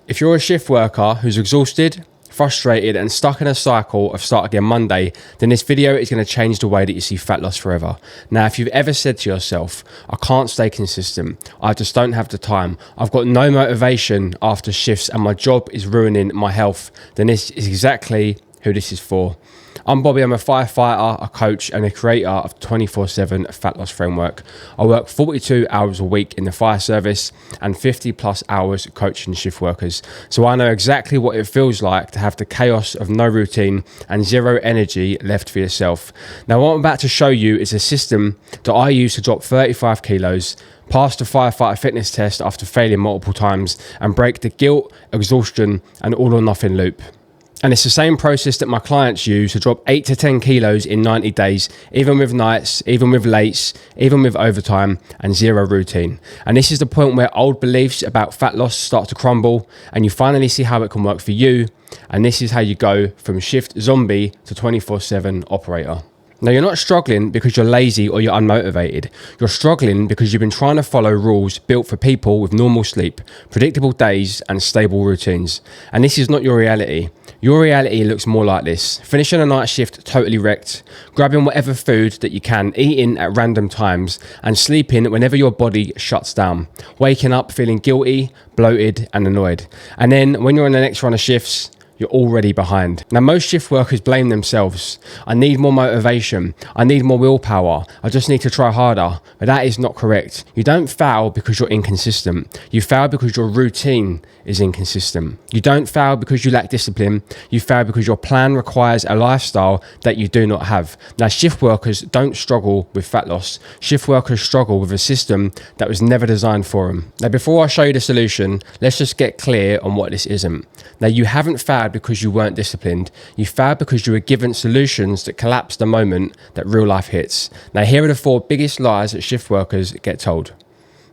If you're a shift worker who's exhausted, frustrated and stuck in a cycle of start again Monday, then this video is going to change the way that you see fat loss forever. Now, if you've ever said to yourself, I can't stay consistent, I just don't have the time, I've got no motivation after shifts and my job is ruining my health, then this is exactly who this is for. I'm Bobby, I'm a firefighter, a coach and a creator of 24/7 Fat Loss Framework. I work 42 hours a week in the fire service and 50 plus hours coaching shift workers. So I know exactly what it feels like to have the chaos of no routine and zero energy left for yourself. Now what I'm about to show you is a system that I use to drop 35 kilos, pass the firefighter fitness test after failing multiple times and break the guilt, exhaustion and all or nothing loop. And it's the same process that my clients use to drop 8 to 10 kilos in 90 days, even with nights, even with lates, even with overtime and zero routine. And this is the point where old beliefs about fat loss start to crumble and you finally see how it can work for you. And this is how you go from shift zombie to 24/7 operator. Now, you're not struggling because you're lazy or you're unmotivated. You're struggling because you've been trying to follow rules built for people with normal sleep, predictable days and stable routines. And this is not your reality. Your reality looks more like this: finishing a night shift totally wrecked, grabbing whatever food that you can, eating at random times and sleeping whenever your body shuts down, waking up feeling guilty, bloated and annoyed. And then when you're on the next run of shifts, you're already behind. Now, most shift workers blame themselves. I need more motivation. I need more willpower. I just need to try harder. But that is not correct. You don't fail because you're inconsistent. You fail because your routine is inconsistent. You don't fail because you lack discipline. You fail because your plan requires a lifestyle that you do not have. Now, shift workers don't struggle with fat loss. Shift workers struggle with a system that was never designed for them. Now, before I show you the solution, let's just get clear on what this isn't. Now, you haven't failed because you weren't disciplined. You failed because you were given solutions that collapse the moment that real life hits. Now, here are the 4 biggest lies that shift workers get told.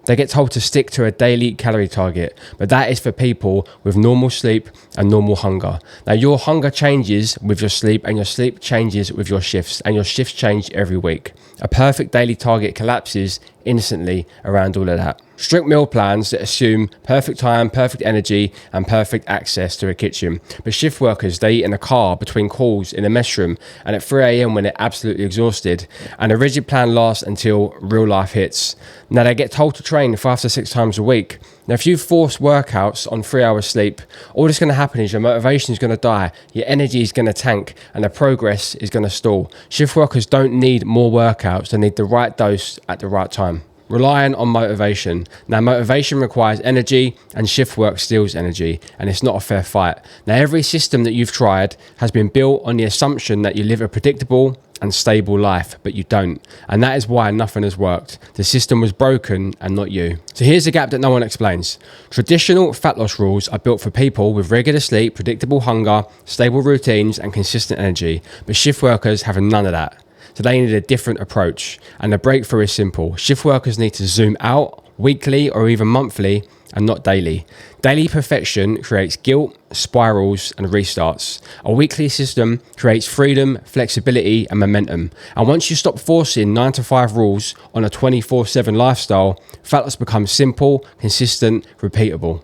They get told to stick to a daily calorie target, but that is for people with normal sleep and normal hunger. Now, your hunger changes with your sleep and your sleep changes with your shifts, and your shifts change every week. A perfect daily target collapses instantly around all of that. Strict meal plans that assume perfect time, perfect energy and perfect access to a kitchen. But shift workers, they eat in a car, between calls, in a mess room and at 3 a.m. when they're absolutely exhausted. And a rigid plan lasts until real life hits. Now, they get told to train 5 to 6 times a week. Now, if you force workouts on 3 hours sleep, all that's going to happen is your motivation is going to die, your energy is going to tank and the progress is going to stall. Shift workers don't need more workouts, they need the right dose at the right time. Relying on motivation. Now, motivation requires energy and shift work steals energy, and it's not a fair fight. Now, every system that you've tried has been built on the assumption that you live a predictable and stable life, but you don't. And that is why nothing has worked. The system was broken and not you. So here's the gap that no one explains. Traditional fat loss rules are built for people with regular sleep, predictable hunger, stable routines and consistent energy, but shift workers have none of that. So they need a different approach, and the breakthrough is simple. Shift workers need to zoom out weekly or even monthly and not daily. Daily perfection creates guilt, spirals and restarts. A weekly system creates freedom, flexibility and momentum. And once you stop forcing 9 to 5 rules on a 24/7 lifestyle, fat loss becomes simple, consistent, repeatable.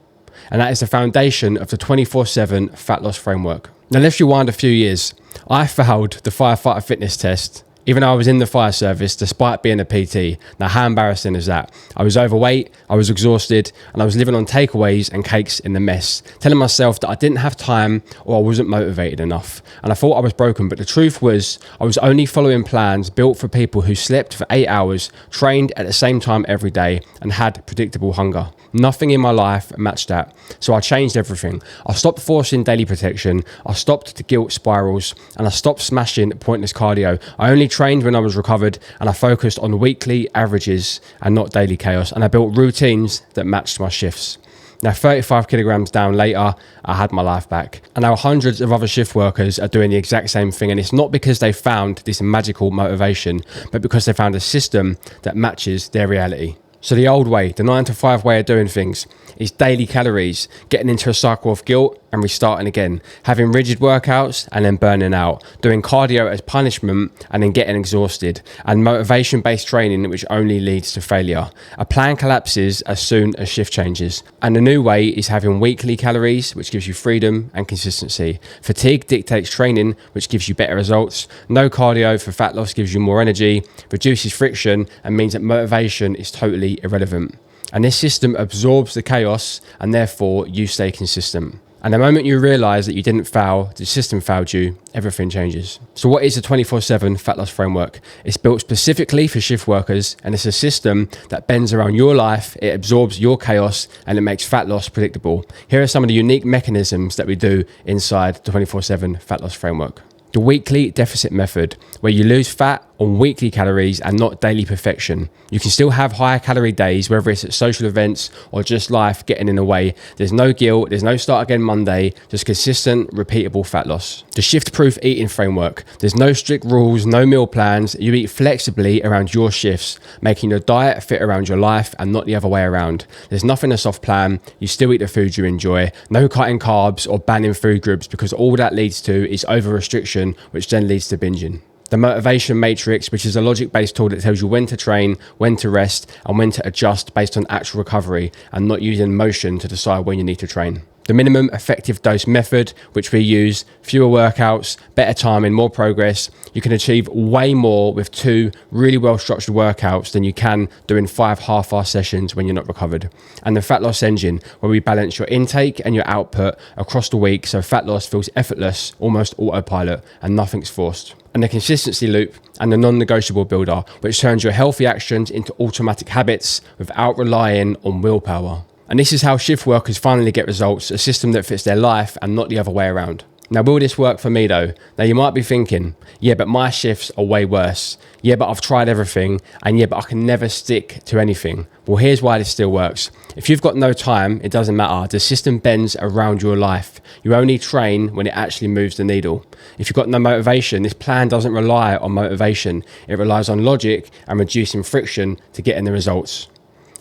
And that is the foundation of the 24/7 Fat Loss Framework. Now let's rewind a few years. I failed the firefighter fitness test, even though I was in the fire service, despite being a PT. Now, how embarrassing is that? I was overweight, I was exhausted, and I was living on takeaways and cakes in the mess, telling myself that I didn't have time or I wasn't motivated enough. And I thought I was broken, but the truth was I was only following plans built for people who slept for 8 hours, trained at the same time every day, and had predictable hunger. Nothing in my life matched that. So I changed everything. I stopped forcing daily protection, I stopped the guilt spirals, and I stopped smashing pointless cardio. I only trained when I was recovered, and I focused on weekly averages and not daily chaos, and I built routines that matched my shifts. Now, 35 kilograms down later, I had my life back. And now hundreds of other shift workers are doing the exact same thing. And it's not because they found this magical motivation, but because they found a system that matches their reality. So the old way, the 9 to 5 way of doing things, is daily calories, getting into a cycle of guilt and restarting again, having rigid workouts and then burning out, doing cardio as punishment and then getting exhausted, and motivation-based training which only leads to failure. A plan collapses as soon as shift changes. And the new way is having weekly calories, which gives you freedom and consistency. Fatigue dictates training, which gives you better results. No cardio for fat loss gives you more energy, reduces friction, and means that motivation is totally irrelevant. And this system absorbs the chaos, and therefore you stay consistent. And the moment you realize that you didn't fail, the system failed you, everything changes. So what is the 24/7 fat loss framework? It's built specifically for shift workers, and it's a system that bends around your life, it absorbs your chaos, and it makes fat loss predictable. Here are some of the unique mechanisms that we do inside the 24/7 fat loss framework. The weekly deficit method, where you lose fat on weekly calories and not daily perfection. You can still have higher calorie days, whether it's at social events or just life getting in the way. There's no guilt, there's no start again Monday, just consistent, repeatable fat loss. The shift-proof eating framework. There's no strict rules, no meal plans. You eat flexibly around your shifts, making your diet fit around your life and not the other way around. There's nothing a soft plan. You still eat the food you enjoy. No cutting carbs or banning food groups, because all that leads to is over-restriction, which then leads to binging. The motivation matrix, which is a logic-based tool that tells you when to train, when to rest, and when to adjust based on actual recovery, and not using motion to decide when you need to train. The minimum effective dose method, which we use, fewer workouts, better timing, more progress. You can achieve way more with 2 really well-structured workouts than you can doing 5 half-hour sessions when you're not recovered. And the fat loss engine, where we balance your intake and your output across the week, so fat loss feels effortless, almost autopilot, and nothing's forced. And the consistency loop and the non-negotiable builder, which turns your healthy actions into automatic habits without relying on willpower. And this is how shift workers finally get results, a system that fits their life and not the other way around. Now, will this work for me though? Now you might be thinking, yeah, but my shifts are way worse. Yeah, but I've tried everything, and yeah, but I can never stick to anything. Well, here's why this still works. If you've got no time, it doesn't matter. The system bends around your life. You only train when it actually moves the needle. If you've got no motivation, this plan doesn't rely on motivation. It relies on logic and reducing friction to getting the results.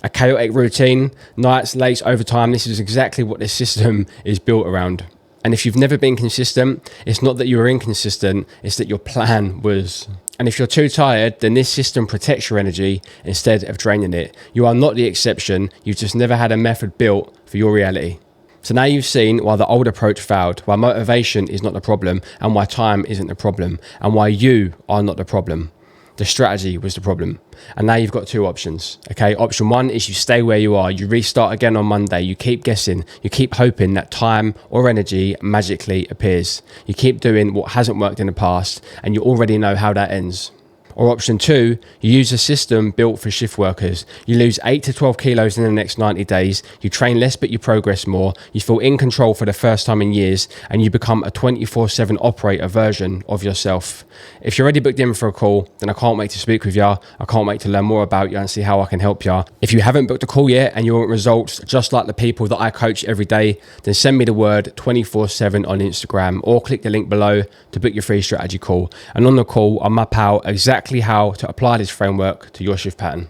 A chaotic routine, nights, late, overtime, this is exactly what this system is built around. And if you've never been consistent, it's not that you were inconsistent, it's that your plan was. And if you're too tired, then this system protects your energy instead of draining it. You are not the exception, you've just never had a method built for your reality. So now you've seen why the old approach failed, why motivation is not the problem, and why time isn't the problem, and why you are not the problem. The strategy was the problem. And now you've got 2 options. Okay, option 1 is you stay where you are, you restart again on Monday, you keep guessing, you keep hoping that time or energy magically appears. You keep doing what hasn't worked in the past, and you already know how that ends. Or option 2, you use a system built for shift workers. You lose 8 to 12 kilos in the next 90 days. You train less, but you progress more. You feel in control for the first time in years, and you become a 24/7 operator version of yourself. If you're already booked in for a call, then I can't wait to speak with you. I can't wait to learn more about you and see how I can help you. If you haven't booked a call yet and you want results just like the people that I coach every day, then send me the word 24/7 on Instagram, or click the link below to book your free strategy call. And on the call, I'll map out exactly how to apply this framework to your shift pattern.